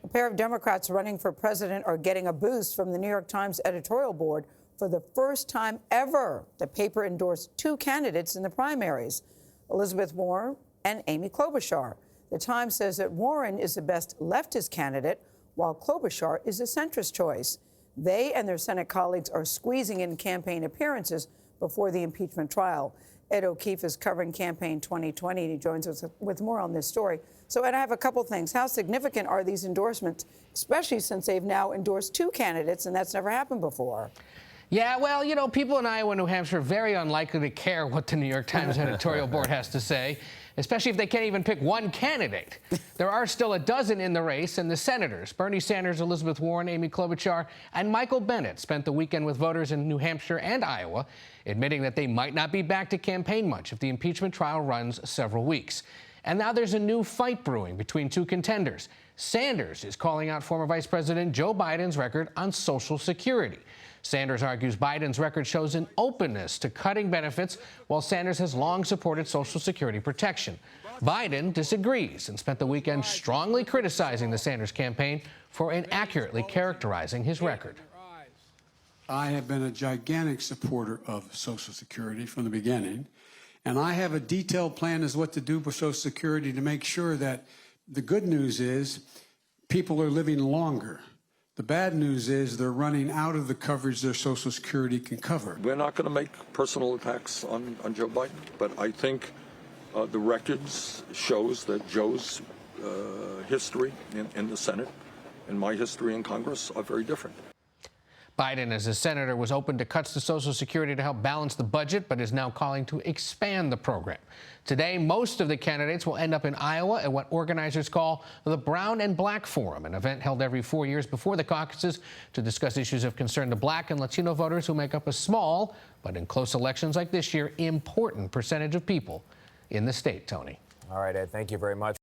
A pair of Democrats running for president are getting a boost from the New York Times editorial board. For the first time ever, the paper endorsed two candidates in the primaries, Elizabeth Warren and Amy Klobuchar. The Times says that Warren is the best leftist candidate, while Klobuchar is a centrist choice. They and their Senate colleagues are squeezing in campaign appearances before the impeachment trial. Ed O'Keefe is covering campaign 2020, and he joins us with more on this story. So, Ed, I have a couple things. How significant are these endorsements, especially since they've now endorsed two candidates, and that's never happened before? Yeah, well, you know, people in Iowa and New Hampshire are very unlikely to care what the New York Times editorial board has to say, especially if they can't even pick one candidate. There are still a dozen in the race, and the senators, Bernie Sanders, Elizabeth Warren, Amy Klobuchar, and Michael Bennet, spent the weekend with voters in New Hampshire and Iowa, admitting that they might not be back to campaign much if the impeachment trial runs several weeks. And now there's a new fight brewing between two contenders. Sanders is calling out former Vice President Joe Biden's record on Social Security. Sanders argues Biden's record shows an openness to cutting benefits, while Sanders has long supported Social Security protection. Biden disagrees and spent the weekend strongly criticizing the Sanders campaign for inaccurately characterizing his record. I have been a gigantic supporter of Social Security from the beginning, and I have a detailed plan as what to do with Social Security to make sure that the good news is people are living longer. The bad news is they're running out of the coverage their Social Security can cover. We're not going to make personal attacks on Joe Biden, but I think the records shows that Joe's history in the Senate and my history in Congress are very different. Biden, as a senator, was open to cuts to Social Security to help balance the budget, but is now calling to expand the program. Today, most of the candidates will end up in Iowa at what organizers call the Brown and Black Forum, an event held every 4 years before the caucuses to discuss issues of concern to Black and Latino voters who make up a small, but in close elections like this year, important percentage of people in the state. Tony. All right, Ed, thank you very much.